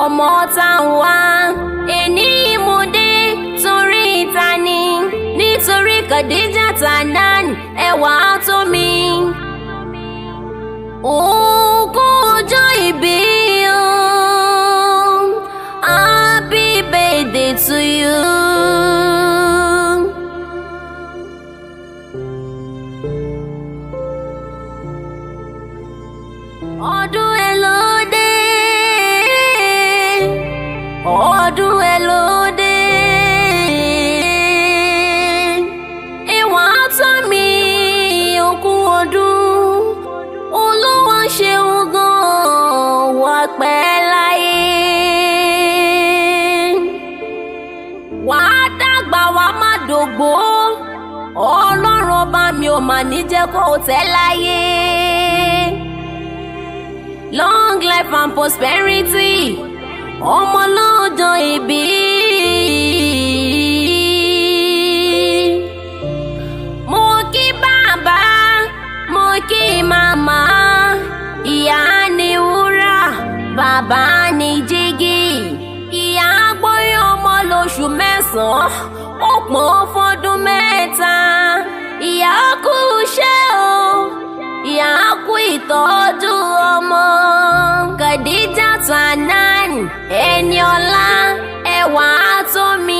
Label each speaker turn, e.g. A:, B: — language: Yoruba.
A: ọmọ táwa ẹni ìmúdé torí ìtani nítorí Khadijat Hanan ẹwà tó mi. Ogún ọjọ́ ìbí o, happy birthday to you. Ọdún ẹ ló dé, ọdún ẹ ló dé, ìwà tó mi ogún ọdún, Olúwa ṣeun gan wà pẹ́ láyé. Wà á dàgbà wà á má dògbó, Ọlọ́run ọba mi ò mà ní jẹ́ kó tẹ́ láyé. Long life and prosperity, ọmọ lọ́jọ́ ìbí. Mo kí bàbá, mo kí màmá, ìyá ni wúrà, bàbá ni jígí. Ìyá gbóyún ọmọ lóṣù mẹ́sàn-án, ó pọ́n fọ́dún mẹ́ta. Ìyá kú iṣẹ́ o, ìyá kú ìtọ́jú ọmọ. Khadijat Hanan ẹni ọlá ẹwà tó mi.